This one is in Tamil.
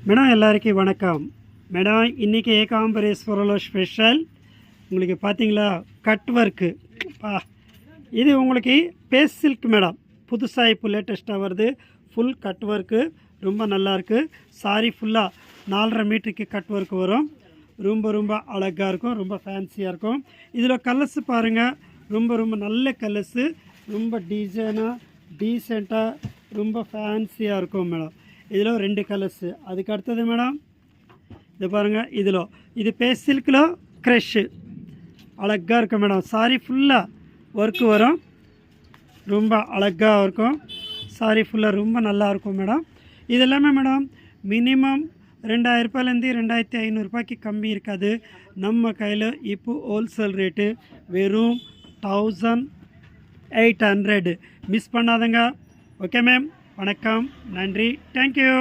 மேடம் எல்லாருக்கும் வணக்கம். மேடம் இன்றைக்கி ஏகாம்பரேஸ்வரில் ஸ்பெஷல் உங்களுக்கு பார்த்தீங்களா கட் ஒர்க்கு இது உங்களுக்கு பேஸ் சில்க் மேடம். புதுசாக இப்போ லேட்டஸ்ட்டாக வருது. ஃபுல் கட் ஒர்க்கு ரொம்ப நல்லாயிருக்கு. சாரி ஃபுல்லாக 4.5 மீட்டருக்கு கட் ஒர்க்கு வரும். ரொம்ப அழகாக இருக்கும், ரொம்ப ஃபேன்சியாக இருக்கும். இதில் கலர்ஸ் பாருங்கள், ரொம்ப நல்ல கலர்ஸு, ரொம்ப டிசைனாக டீசெண்டாக ரொம்ப ஃபேன்சியாக இருக்கும் மேடம். இதில் 2 கலர்ஸு. அதுக்கு அடுத்தது மேடம் இது பாருங்கள், இது பேஸ் சில்கில் க்ரஷ்ஷு அழகாக இருக்கும் மேடம். சாரி ஃபுல்லாக ஒர்க்கு வரும், ரொம்ப அழகாக இருக்கும். சாரி ஃபுல்லாக ரொம்ப நல்லாயிருக்கும் மேடம். இது எல்லாமே மேடம் மினிமம் 2000 ரூபாயிலேருந்து 2500 ரூபாய்க்கு கம்மி இருக்காது. நம்ம கையில் இப்போ ஹோல்சேல் ரேட்டு வெறும் 1800. மிஸ் பண்ணாதங்க. ஓகே மேம், வணக்கம், நன்றி, தேங்க்யூ.